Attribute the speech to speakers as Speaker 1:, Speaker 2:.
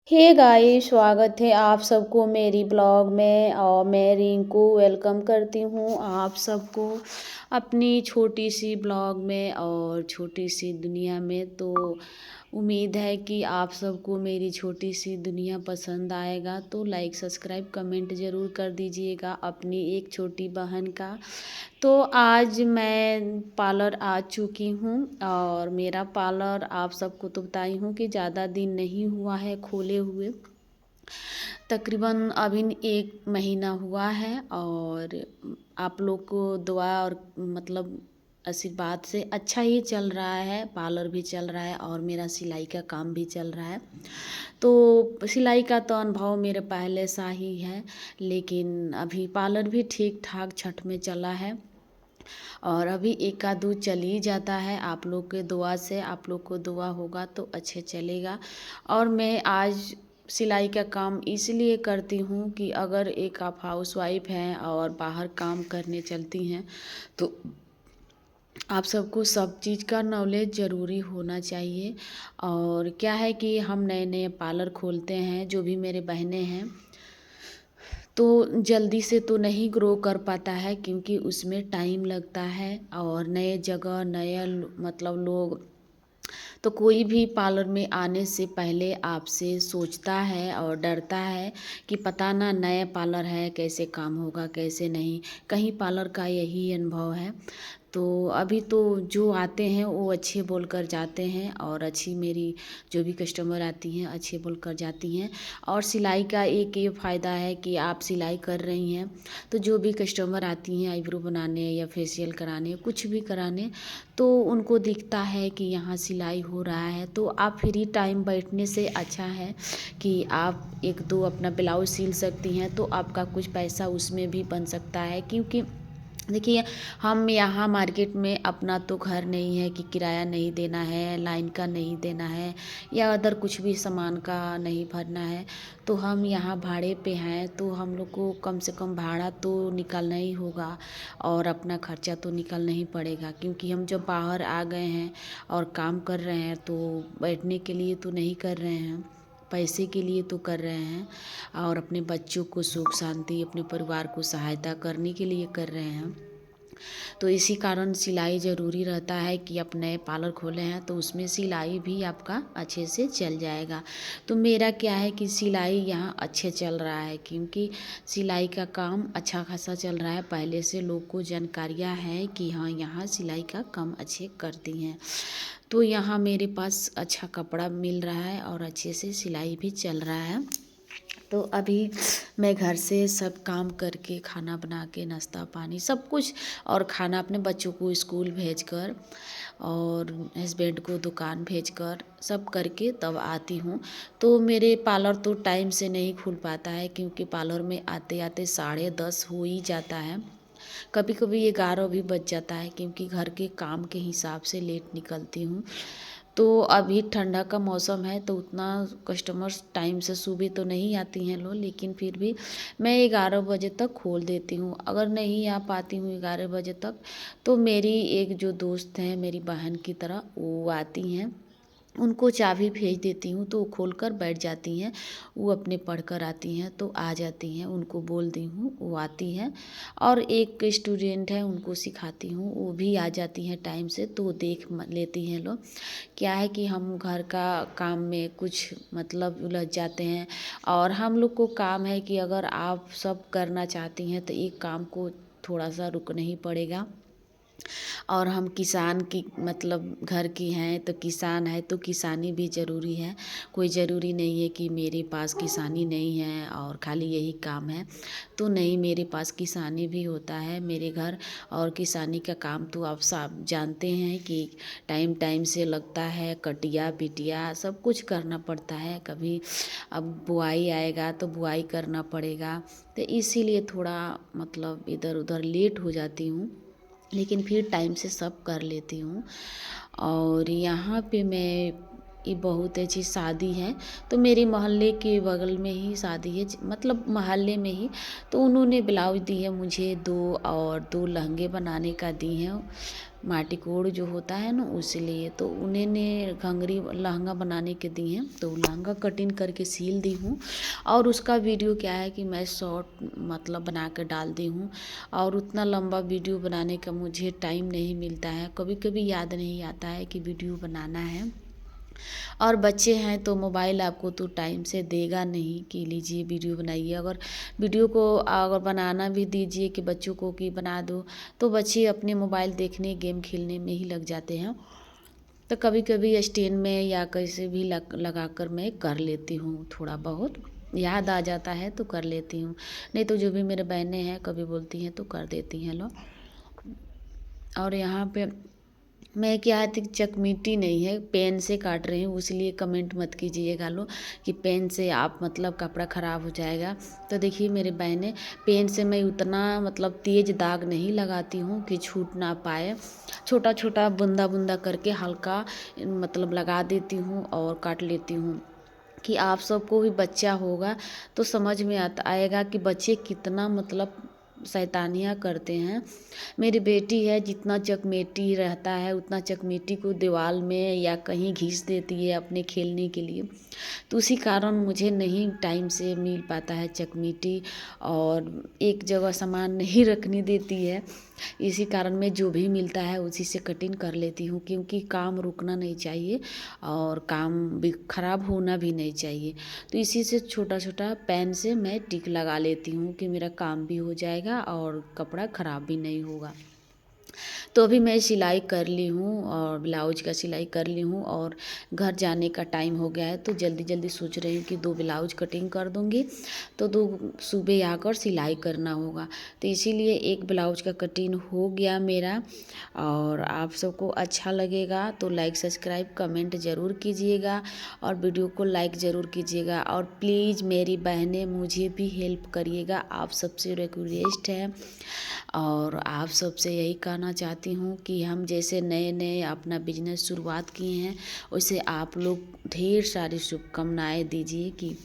Speaker 1: Hey guys, स्वागत है आप सबको मेरी ब्लॉग में। और मैं रिंकू वेलकम करती हूँ आप सबको अपनी छोटी सी ब्लॉग में और छोटी सी दुनिया में। तो उम्मीद है कि आप सबको मेरी छोटी सी दुनिया पसंद आएगा। तो लाइक सब्सक्राइब कमेंट ज़रूर कर दीजिएगा अपनी एक छोटी बहन का। तो आज मैं पार्लर आ चुकी हूँ और मेरा पार्लर आप सबको तो बताई हूँ कि ज़्यादा दिन नहीं हुआ है खोले हुए। तकरीबन अभी 1 महीना हुआ है और आप लोग को दुआ और मतलब आशीर्वाद से अच्छा ही चल रहा है। पार्लर भी चल रहा है और मेरा सिलाई का काम भी चल रहा है। तो सिलाई का तो अनुभव मेरे पहले सा ही है, लेकिन अभी पार्लर भी ठीक ठाक छठ में चला है और अभी एक आध चल ही जाता है। आप लोग के दुआ से, आप लोग को दुआ होगा तो अच्छे चलेगा। और मैं आज सिलाई का काम इसलिए करती हूँ कि अगर एक आप हाउसवाइफ हैं और बाहर काम करने चलती हैं तो आप सबको सब चीज़ का नॉलेज ज़रूरी होना चाहिए। और क्या है कि हम नए नए पार्लर खोलते हैं, जो भी मेरे बहनें हैं, तो जल्दी से तो नहीं ग्रो कर पाता है क्योंकि उसमें टाइम लगता है और नए जगह नए मतलब लोग। तो कोई भी पार्लर में आने से पहले आपसे सोचता है और डरता है कि पता ना नया पार्लर है कैसे काम होगा कैसे नहीं। कहीं पार्लर का यही अनुभव है। तो अभी तो जो आते हैं वो अच्छे बोल कर जाते हैं और अच्छी मेरी जो भी कस्टमर आती हैं अच्छे बोल कर जाती हैं। और सिलाई का एक ये फ़ायदा है कि आप सिलाई कर रही हैं तो जो भी कस्टमर आती हैं आईब्रो बनाने या फेशियल कराने कुछ भी कराने, तो उनको दिखता है कि यहाँ सिलाई हो रहा है। तो आप फ्री टाइम बैठने से अच्छा है कि आप एक दो अपना ब्लाउज सिल सकती हैं तो आपका कुछ पैसा उसमें भी बन सकता है। क्योंकि देखिए, हम यहाँ मार्केट में अपना तो घर नहीं है कि किराया नहीं देना है, लाइन का नहीं देना है या अदर कुछ भी सामान का नहीं भरना है। तो हम यहाँ भाड़े पे हैं तो हम लोग को कम से कम भाड़ा तो निकालना ही होगा और अपना खर्चा तो निकालना ही पड़ेगा। क्योंकि हम जब बाहर आ गए हैं और काम कर रहे हैं तो बैठने के लिए तो नहीं कर रहे हैं, पैसे के लिए तो कर रहे हैं और अपने बच्चों को सुख शांति अपने परिवार को सहायता करने के लिए कर रहे हैं। तो इसी कारण सिलाई ज़रूरी रहता है कि आप नए पार्लर खोले हैं तो उसमें सिलाई भी आपका अच्छे से चल जाएगा। तो मेरा क्या है कि सिलाई यहाँ अच्छे चल रहा है क्योंकि सिलाई का काम अच्छा खासा चल रहा है। पहले से लोग को जानकारियाँ हैं कि हाँ यहाँ सिलाई का काम अच्छे करती हैं। तो यहाँ मेरे पास अच्छा कपड़ा मिल रहा है और अच्छे से सिलाई भी चल रहा है। तो अभी मैं घर से सब काम करके खाना बना के नाश्ता पानी सब कुछ और खाना अपने बच्चों को स्कूल भेजकर और हस्बैंड को दुकान भेजकर सब करके तब आती हूँ। तो मेरे पार्लर तो टाइम से नहीं खुल पाता है क्योंकि पार्लर में आते आते 10:30 हो ही जाता है। कभी कभी 11 भी बज जाता है क्योंकि घर के काम के हिसाब से लेट निकलती हूँ। तो अभी ठंडा का मौसम है तो उतना कस्टमर्स टाइम से सुबह तो नहीं आती हैं लोग, लेकिन फिर भी मैं 11 बजे तक खोल देती हूँ। अगर नहीं आ पाती हूँ 11 बजे तक तो मेरी एक जो दोस्त हैं मेरी बहन की तरह वो आती हैं, उनको चाबी भेज देती हूँ तो वो खोल कर बैठ जाती हैं। वो अपने पढ़ कर आती हैं तो आ जाती हैं, उनको बोल दी हूँ वो आती हैं। और एक स्टूडेंट है उनको सिखाती हूँ, वो भी आ जाती हैं टाइम से तो वो देख लेती हैं लोग। क्या है कि हम घर का काम में कुछ मतलब उलझ जाते हैं और हम लोग को काम है कि अगर आप सब करना चाहती हैं तो एक काम को थोड़ा सा रुकना ही पड़ेगा। और हम किसान की मतलब घर की हैं तो किसान है तो किसानी भी ज़रूरी है। कोई ज़रूरी नहीं है कि मेरे पास किसानी नहीं है और खाली यही काम है। तो नहीं, मेरे पास किसानी भी होता है मेरे घर। और किसानी का काम तो आप सब जानते हैं कि टाइम टाइम से लगता है, कटिया पिटिया सब कुछ करना पड़ता है। कभी अब बुआई आएगा तो बुआई करना पड़ेगा। तो इसीलिए थोड़ा मतलब इधर उधर लेट हो जाती हूँ, लेकिन फिर टाइम से सब कर लेती हूँ। और यहाँ पे मैं ये बहुत अच्छी शादी है। तो मेरे मोहल्ले के बगल में ही शादी है, मतलब मोहल्ले में ही। तो उन्होंने ब्लाउज दी है मुझे 2, और 2 लहंगे बनाने का दी हैं, माटी कोड़ जो होता है ना उसलिए। तो उन्होंने घंघरी लहंगा बनाने के दी हैं, तो लहंगा कटिंग करके सील दी हूँ। और उसका वीडियो क्या है कि मैं शॉर्ट मतलब बना कर डाल दी हूँ। और उतना लंबा वीडियो बनाने का मुझे टाइम नहीं मिलता है, कभी कभी याद नहीं आता है कि वीडियो बनाना है। और बच्चे हैं तो मोबाइल आपको तो टाइम से देगा नहीं कि लीजिए वीडियो बनाइए। अगर वीडियो को अगर बनाना भी दीजिए कि बच्चों को कि बना दो, तो बच्चे अपने मोबाइल देखने गेम खेलने में ही लग जाते हैं। तो कभी कभी स्टैंड में या कैसे भी लगा कर मैं कर लेती हूँ, थोड़ा बहुत याद आ जाता है तो कर लेती हूँ। नहीं तो जो भी मेरे बहनें हैं कभी बोलती हैं तो कर देती हैं लोग। और यहाँ पे मैं क्या है कि चकमीटी नहीं है, पेन से काट रही हूँ, इसलिए कमेंट मत कीजिएगा लो कि पेन से आप मतलब कपड़ा ख़राब हो जाएगा। तो देखिए मेरे बहनें, पेन से मैं उतना मतलब तेज़ दाग नहीं लगाती हूँ कि छूट ना पाए। छोटा छोटा बूंदा बूंदा करके हल्का मतलब लगा देती हूँ और काट लेती हूँ, कि आप सबको भी बच्चा होगा तो समझ में आता आएगा कि बच्चे कितना मतलब शैतानियाँ करते हैं। मेरी बेटी है, जितना चकमेटी रहता है उतना चकमेटी को दीवार में या कहीं घिस देती है अपने खेलने के लिए। तो उसी कारण मुझे नहीं टाइम से मिल पाता है चकमीटी, और एक जगह सामान नहीं रखने देती है। इसी कारण मैं जो भी मिलता है उसी से कटिंग कर लेती हूँ, क्योंकि काम रुकना नहीं चाहिए और काम भी ख़राब होना भी नहीं चाहिए। तो इसी से छोटा छोटा पेन से मैं टिक लगा लेती हूँ कि मेरा काम भी हो जाएगा और कपड़ा ख़राब भी नहीं होगा। तो अभी मैं सिलाई कर ली हूँ और ब्लाउज का सिलाई कर ली हूँ, और घर जाने का टाइम हो गया है तो जल्दी जल्दी सोच रही हूँ कि 2 ब्लाउज कटिंग कर दूँगी, तो 2 सुबह आकर सिलाई करना होगा। तो इसीलिए एक ब्लाउज का कटिंग हो गया मेरा। और आप सबको अच्छा लगेगा तो लाइक सब्सक्राइब कमेंट ज़रूर कीजिएगा, और वीडियो को लाइक ज़रूर कीजिएगा। और प्लीज़ मेरी बहनें मुझे भी हेल्प करिएगा, आप सबसे रिक्वेस्ट है। और आप सबसे यही कहना चाहती हूँ कि हम जैसे नए नए अपना बिजनेस शुरुआत किए हैं, वैसे आप लोग ढेर सारी शुभकामनाएं दीजिए कि